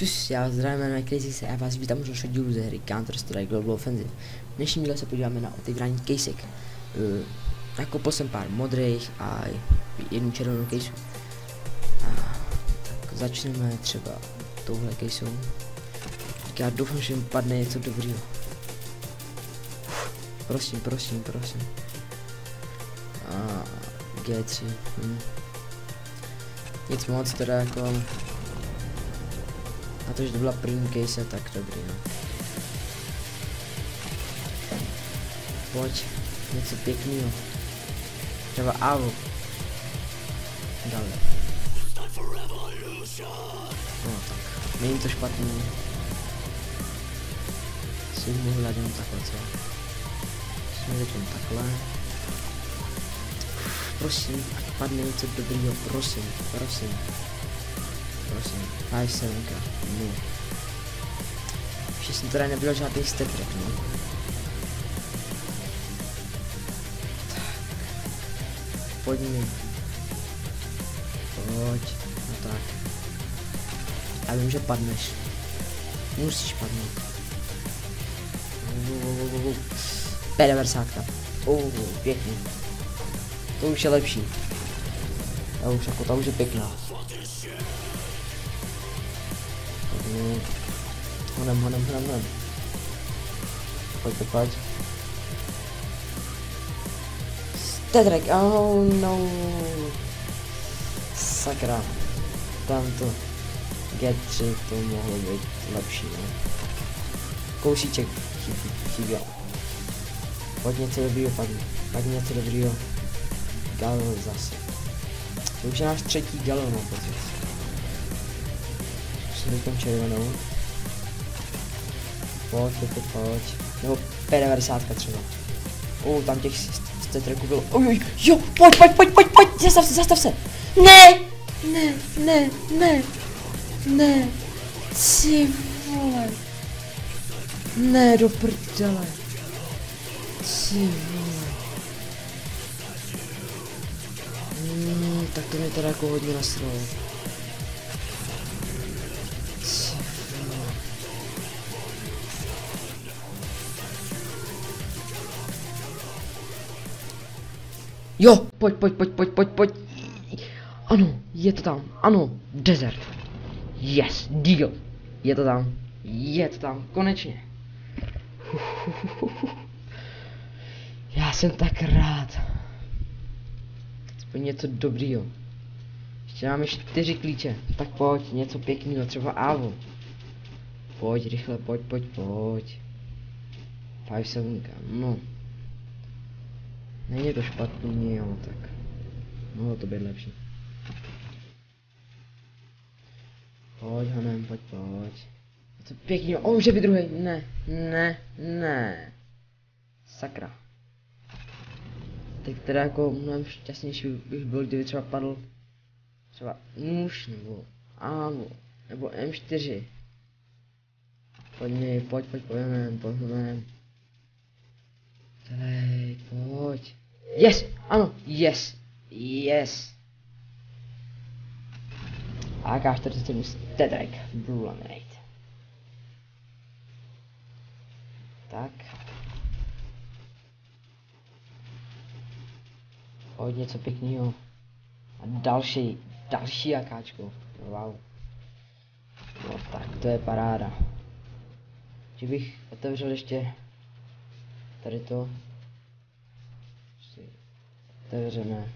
Čus, já zdravím, jmenuji Crazy a vás vítám už dalšího dílu ze hry Counter-Strike Global Offensive. V dnešním díle se podíváme na otevírání casek. Nakoupil jsem pár modrých a jednu červenou caseu. Tak začneme třeba touhle caseu. Já doufám, že mi padne něco dobrýho. Prosím. G3. Nic moc, teda jako... A to, že to byla první case, tak dobrý, no. Pojď, něco pěkného. Třeba AWP. Dále. No tak, není to špatný. Si mohl dát jenom takhle, co? Jsme teď takhle. Prosím, ať padne něco dobrýho, prosím. 5-7, no. Ještě jsem teda nebyl žádný stetrek, no. Tak. Pojď mi. Pojď, no tak. Já vím, že padneš. Musíš padnout. P90. Pěkný. To už je lepší. Ta už je pěkná. Honem. Pojď. Stetrek, oh no. Sakra. Tamto. G3 to mohlo být lepší, no. Kousíček chyběl. Pojď něco dobrýho, padni něco dobrýho. Galon zase. To už je náš třetí galon, no, pocit. Jsem teďkom červenou. Pojď. Nebo P90 třeba. Tam těch stetreků bylo. Jo, pojď, zastav se. Ne. Ty vole. Ne, do prdele. Ty vole. Tak to mě teda jako hodně nasralo. Jo, pojď. Ano, je to tam. Ano, desert. Yes, deal. Je to tam, konečně. Já jsem tak rád. Aspoň něco dobrýho. Ještě máme 4 klíče. Tak pojď, něco pěkného, třeba AWP. Pojď, rychle, pojď. 5-7, no. Není to špatný, jo, tak. Mohlo to být lepší. Pojď, Hanem, pojď. Je to pěkný, už je druhý. Ne. Sakra. Tak teda jako mnohem šťastnější bych byl, kdyby třeba padl třeba nůž, nebo AWP, nebo M4. Pojď, Hanem. Celej, pojď. Yes, ano, yes. AK-47 Stetrek, Blue Laminate. Tak. Pojď něco pěkného. A další AKčko. Wow. No tak, to je paráda. Že bych otevřel ještě tady to. Otevřeme.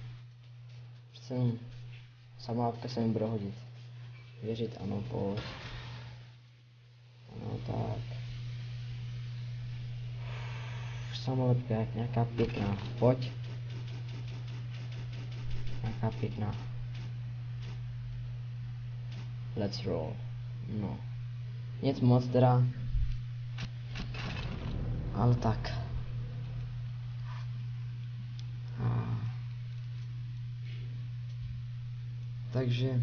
Samávka se mi bude hodit. Věřit, ano, pojď. Ano, tak. Samolepka, jak nějaká pěkná. Pojď. Nějaká pěkná. Let's roll. No. Nic moc teda. Ale tak. Takže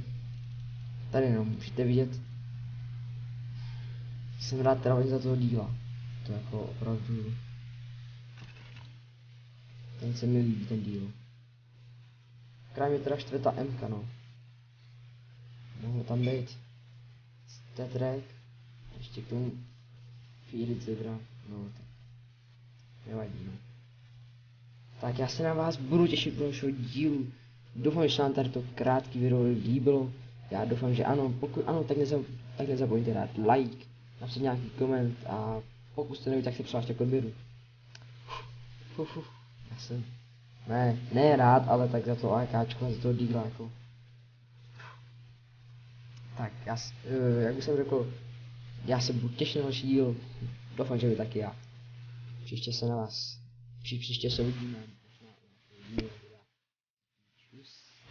tady no, můžete vidět. Jsem rád teda za toho díla. To jako opravdu. Ten se mi líbí, ten díl. Krám je teda 4. MK, no. Mohlo tam být Tetrek, ještě k tomu Feared Zebra, no tak nevadí, no. Tak já se na vás budu těšit do dalšího dílu. Doufám, že se vám tady to krátký video líbilo. Já doufám, že ano, pokud ano, tak nezapomeňte dát like, napsat nějaký koment a pokud jste neví, tak se přihlašte k odběru. Já jsem, ne rád, ale tak za to AKčko, za to díla jako. Tak, jak už jsem řekl, já se budu těšit na další díl, doufám, že vy taky já. Příště se uvidíme.